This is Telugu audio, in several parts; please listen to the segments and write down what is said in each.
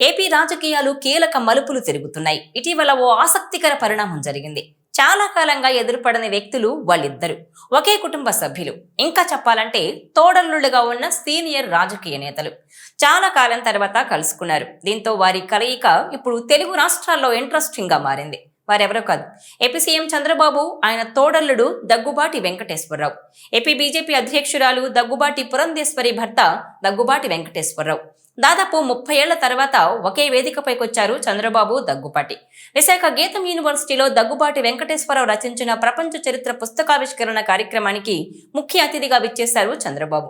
ఏపీ రాజకీయాలు కీలక మలుపులు తిరుగుతున్నాయి. ఇటీవల ఓ ఆసక్తికర పరిణామం జరిగింది. చాలా కాలంగా ఎదురుపడని వ్యక్తులు వాళ్ళిద్దరు ఒకే కుటుంబ సభ్యులు. ఇంకా చెప్పాలంటే తోడల్లుళ్ళుగా ఉన్న సీనియర్ రాజకీయ నేతలు చాలా కాలం తర్వాత కలుసుకున్నారు. దీంతో వారి కలయిక ఇప్పుడు తెలుగు రాష్ట్రాల్లో ఇంట్రెస్టింగ్ గా మారింది. వారెవరో కాదు, ఏపీ సీఎం చంద్రబాబు, ఆయన తోడల్లుడు దగ్గుబాటి వెంకటేశ్వరరావు. ఏపీ బీజేపీ అధ్యక్షురాలు దగ్గుబాటి పురంధేశ్వరి భర్త దగ్గుబాటి వెంకటేశ్వరరావు. దాదాపు 30 ఏళ్ల తర్వాత ఒకే వేదికపైకొచ్చారు చంద్రబాబు, దగ్గుబాటి. విశాఖ గీతం యూనివర్సిటీలో దగ్గుబాటి వెంకటేశ్వరరావు రచించిన ప్రపంచ చరిత్ర పుస్తకావిష్కరణ కార్యక్రమానికి ముఖ్య అతిథిగా విచ్చేశారు చంద్రబాబు.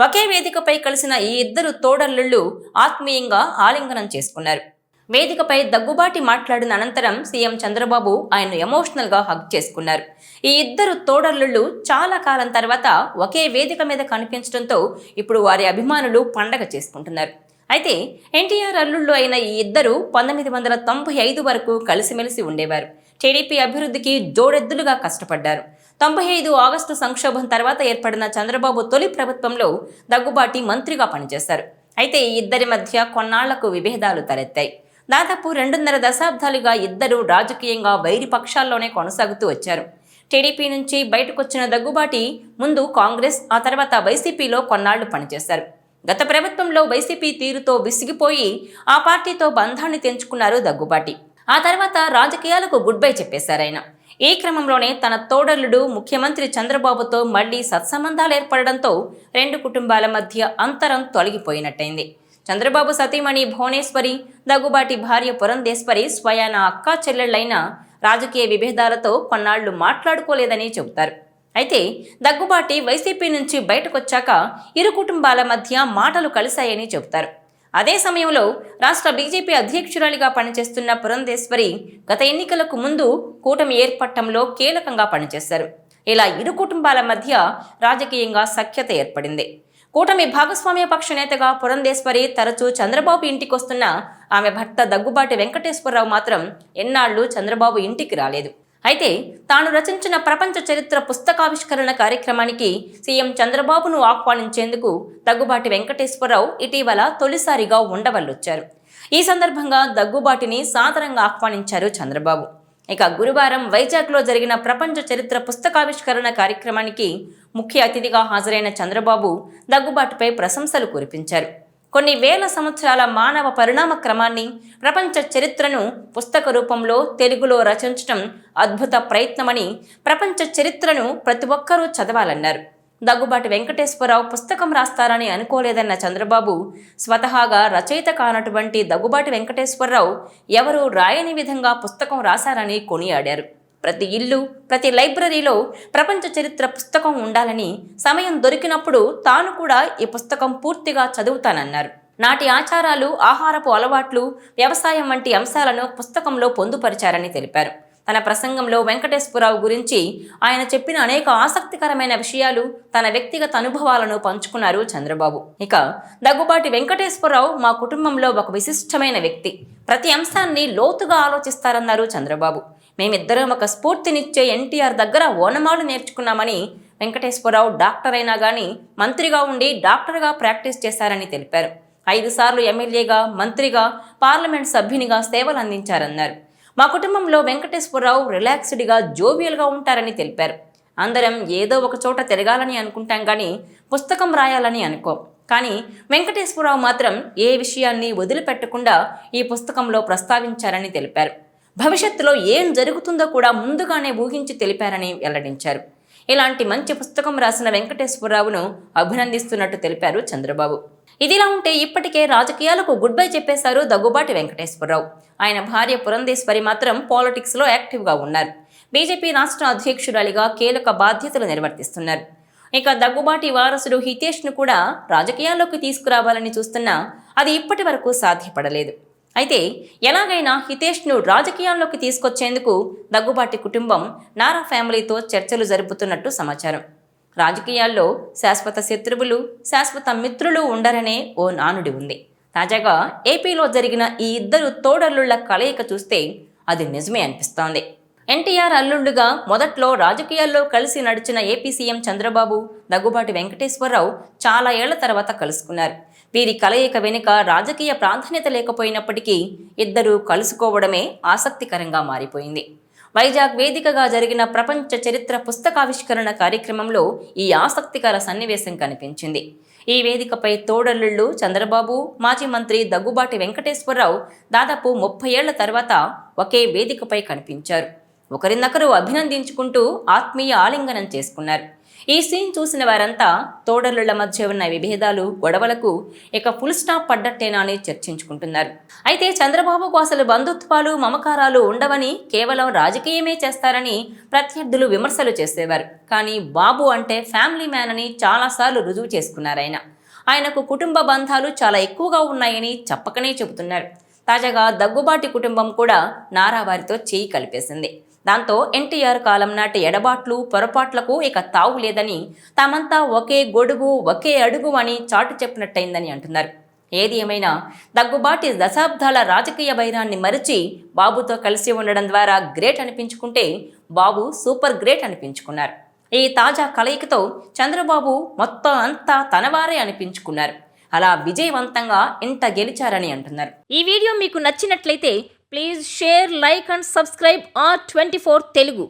ఒకే వేదికపై కలిసిన ఈ ఇద్దరు తోడల్లుళ్ళు ఆత్మీయంగా ఆలింగనం చేసుకున్నారు. వేదికపై దగ్గుబాటి మాట్లాడిన అనంతరం సీఎం చంద్రబాబు ఆయన్ను ఎమోషనల్ గా హగ్ చేసుకున్నారు. ఈ ఇద్దరు తోడల్లుళ్ళు చాలా కాలం తర్వాత ఒకే వేదిక మీద కనిపించడంతో ఇప్పుడు వారి అభిమానులు పండగ చేసుకుంటున్నారు. అయితే ఎన్టీఆర్ అల్లుళ్ళు అయిన ఈ ఇద్దరు 1995 వరకు కలిసిమెలిసి ఉండేవారు. టీడీపీ అభివృద్ధికి జోడెద్దులుగా కష్టపడ్డారు. 95 ఆగస్టు సంక్షోభం తర్వాత ఏర్పడిన చంద్రబాబు తొలి ప్రభుత్వంలో దగ్గుబాటి మంత్రిగా పనిచేశారు. అయితే ఈ ఇద్దరి మధ్య కొన్నాళ్లకు విభేదాలు తలెత్తాయి. దాదాపు 2.5 దశాబ్దాలుగా ఇద్దరు రాజకీయంగా వైరి పక్షాల్లోనే కొనసాగుతూ వచ్చారు. టీడీపీ నుంచి బయటకొచ్చిన దగ్గుబాటి ముందు కాంగ్రెస్, ఆ తర్వాత వైసీపీలో కొన్నాళ్లు పనిచేశారు. గత ప్రభుత్వంలో వైసీపీ తీరుతో విసిగిపోయి ఆ పార్టీతో బంధాన్ని తెంచుకున్నారు దగ్గుబాటి. ఆ తర్వాత రాజకీయాలకు గుడ్ బై చెప్పేశారాయన. ఈ క్రమంలోనే తన తోడల్లుడు ముఖ్యమంత్రి చంద్రబాబుతో మళ్లీ సత్సంబంధాలు ఏర్పడడంతో రెండు కుటుంబాల మధ్య అంతరం తొలగిపోయినట్టయింది. చంద్రబాబు సతీమణి భువనేశ్వరి, దగ్గుబాటి భార్య పురంధేశ్వరి స్వయాన అక్కా చెల్లెళ్లైన రాజకీయ విభేదాలతో కొన్నాళ్లు మాట్లాడుకోలేదని చెబుతారు. అయితే దగ్గుబాటి వైసీపీ నుంచి బయటకొచ్చాక ఇరు కుటుంబాల మధ్య మాటలు కలిశాయని చెబుతారు. అదే సమయంలో రాష్ట్ర బీజేపీ అధ్యక్షురాలిగా పనిచేస్తున్న పురంధేశ్వరి గత ఎన్నికలకు ముందు కూటమి ఏర్పడటంలో కీలకంగా పనిచేశారు. ఇలా ఇరు కుటుంబాల మధ్య రాజకీయంగా సఖ్యత ఏర్పడింది. కూటమి భాగస్వామ్య పక్ష నేతగా పురంధేశ్వరి తరచూ చంద్రబాబు ఇంటికొస్తున్న ఆమె భర్త దగ్గుబాటి వెంకటేశ్వరరావు మాత్రం ఎన్నాళ్లు చంద్రబాబు ఇంటికి రాలేదు. అయితే తాను రచించిన ప్రపంచ చరిత్ర పుస్తకావిష్కరణ కార్యక్రమానికి సీఎం చంద్రబాబును ఆహ్వానించేందుకు దగ్గుబాటి వెంకటేశ్వరరావు ఇటీవల తొలిసారిగా ఉండవల్లొచ్చారు. ఈ సందర్భంగా దగ్గుబాటిని సాదరంగా ఆహ్వానించారు చంద్రబాబు. ఇక గురువారం వైజాగ్లో జరిగిన ప్రపంచ చరిత్ర పుస్తకావిష్కరణ కార్యక్రమానికి ముఖ్య అతిథిగా హాజరైన చంద్రబాబు దగ్గుబాటిపై ప్రశంసలు కురిపించారు. కొన్ని వేల సంవత్సరాల మానవ పరిణామ క్రమాన్ని, ప్రపంచ చరిత్రను పుస్తక రూపంలో తెలుగులో రచించడం అద్భుత ప్రయత్నమని, ప్రపంచ చరిత్రను ప్రతి ఒక్కరూ చదవాలన్నారు. దగ్గుబాటి వెంకటేశ్వరరావు పుస్తకం రాస్తారని అనుకోలేదన్న చంద్రబాబు, స్వతహాగా రచయిత కానటువంటి దగ్గుబాటి వెంకటేశ్వరరావు ఎవరూ రాయని విధంగా పుస్తకం రాశారని కొనియాడారు. ప్రతి ఇల్లు, ప్రతి లైబ్రరీలో ప్రపంచ చరిత్ర పుస్తకం ఉండాలని, సమయం దొరికినప్పుడు తాను కూడా ఈ పుస్తకం పూర్తిగా చదువుతానన్నారు. నాటి ఆచారాలు, ఆహారపు అలవాట్లు, వ్యవసాయం వంటి అంశాలను పుస్తకంలో పొందుపరిచారని తెలిపారు. తన ప్రసంగంలో వెంకటేశ్వరరావు గురించి ఆయన చెప్పిన అనేక ఆసక్తికరమైన విషయాలు, తన వ్యక్తిగత అనుభవాలను పంచుకున్నారు చంద్రబాబు. ఇక దగ్గుబాటి వెంకటేశ్వరరావు మా కుటుంబంలో ఒక విశిష్టమైన వ్యక్తి, ప్రతి అంశాన్ని లోతుగా ఆలోచిస్తారన్నారు చంద్రబాబు. మేమిద్దరం ఒక స్ఫూర్తినిచ్చే ఎన్టీఆర్ దగ్గర ఓనమాలు నేర్చుకున్నామని, వెంకటేశ్వరరావు డాక్టర్ అయినా కానీ మంత్రిగా ఉండి డాక్టర్గా ప్రాక్టీస్ చేశారని తెలిపారు. 5 సార్లు ఎమ్మెల్యేగా, మంత్రిగా, పార్లమెంట్ సభ్యునిగా సేవలు అందించారన్నారు. మా కుటుంబంలో వెంకటేశ్వరరావు రిలాక్స్డ్గా, జోవియల్గా ఉంటారని తెలిపారు. అందరం ఏదో ఒక చోట తిరగాలని అనుకుంటాం కానీ పుస్తకం రాయాలని అనుకోం. కానీ వెంకటేశ్వరరావు మాత్రం ఏ విషయాన్ని వదిలిపెట్టకుండా ఈ పుస్తకంలో ప్రస్తావించారని తెలిపారు. భవిష్యత్తులో ఏం జరుగుతుందో కూడా ముందుగానే ఊహించి తెలిపారని వెల్లడించారు. ఇలాంటి మంచి పుస్తకం రాసిన వెంకటేశ్వరరావును అభినందిస్తున్నట్టు తెలిపారు చంద్రబాబు. ఇదిలా ఉంటే ఇప్పటికే రాజకీయాలకు గుడ్ బై చెప్పేశారు దగ్గుబాటి వెంకటేశ్వరరావు. ఆయన భార్య పురంధేశ్వరి మాత్రం పాలిటిక్స్లో యాక్టివ్గా ఉన్నారు. బీజేపీ రాష్ట్ర అధ్యక్షురాలిగా కీలక బాధ్యతలు నిర్వర్తిస్తున్నారు. ఇక దగ్గుబాటి వారసుడు హితేష్ను కూడా రాజకీయాల్లోకి తీసుకురావాలని చూస్తున్నా అది ఇప్పటి వరకు సాధ్యపడలేదు. అయితే ఎలాగైనా హితేష్ను రాజకీయాల్లోకి తీసుకొచ్చేందుకు దగ్గుబాటి కుటుంబం నారా ఫ్యామిలీతో చర్చలు జరుపుతున్నట్టు సమాచారం. రాజకీయాల్లో శాశ్వత శత్రువులు, శాశ్వత మిత్రులు ఉండరనే ఓ నానుడి ఉంది. తాజాగా ఏపీలో జరిగిన ఈ ఇద్దరు తోడల్లుళ్ల కలయిక చూస్తే అది నిజమే అనిపిస్తోంది. ఎన్టీఆర్ అల్లుళ్లుగా మొదట్లో రాజకీయాల్లో కలిసి నడిచిన ఏపీ సీఎం చంద్రబాబు, దగ్గుబాటి వెంకటేశ్వరరావు చాలా ఏళ్ల తర్వాత కలుసుకున్నారు. వీరి కలయిక వెనుక రాజకీయ ప్రాధాన్యత లేకపోయినప్పటికీ ఇద్దరూ కలుసుకోవడమే ఆసక్తికరంగా మారిపోయింది. వైజాగ్ వేదికగా జరిగిన ప్రపంచ చరిత్ర పుస్తకావిష్కరణ కార్యక్రమంలో ఈ ఆసక్తికర సన్నివేశం కనిపించింది. ఈ వేదికపై తోడల్లుళ్ళు చంద్రబాబు, మాజీ మంత్రి దగ్గుబాటి వెంకటేశ్వరరావు దాదాపు 30 ఏళ్ల తర్వాత ఒకే వేదికపై కనిపించారు. ఒకరినొకరు అభినందించుకుంటూ ఆత్మీయ ఆలింగనం చేసుకున్నారు. ఈ సీన్ చూసిన వారంతా తోడలుళ్ల మధ్య ఉన్న విభేదాలు, గొడవలకు ఇక ఫుల్ స్టాప్ పడ్డట్టేనా అని చర్చించుకుంటున్నారు. అయితే చంద్రబాబుకు అసలు బంధుత్వాలు, మమకారాలు ఉండవని, కేవలం రాజకీయమే చేస్తారని ప్రత్యర్థులు విమర్శలు చేసేవారు. కానీ బాబు అంటే ఫ్యామిలీ మ్యాన్ అని చాలాసార్లు రుజువు చేసుకున్నారాయన. ఆయనకు కుటుంబ బంధాలు చాలా ఎక్కువగా ఉన్నాయని చెప్పకనే చెబుతున్నారు. తాజాగా దగ్గుబాటి కుటుంబం కూడా నారావారితో చేయి కలిపేసింది. దాంతో ఎన్టీఆర్ కాలం నాటి ఎడబాట్లు, పొరపాట్లకు ఇక తావు లేదని, తామంతా ఒకే గొడుగు, ఒకే అడుగు అని చాటు చెప్పినట్టయిందని అంటున్నారు. ఏది ఏమైనా దగ్గుబాటి దశాబ్దాల రాజకీయ వైరాన్ని మరిచి బాబుతో కలిసి ఉండడం ద్వారా గ్రేట్ అనిపించుకుంటే, బాబు సూపర్ గ్రేట్ అనిపించుకున్నారు. ఈ తాజా కలయికతో చంద్రబాబు మొత్తం అంతా తనవారే అనిపించుకున్నారు. అలా విజయవంతంగా ఇంట గెలిచారని అంటున్నారు. ఈ వీడియో మీకు నచ్చినట్లయితే please share, like and subscribe R24 Telugu.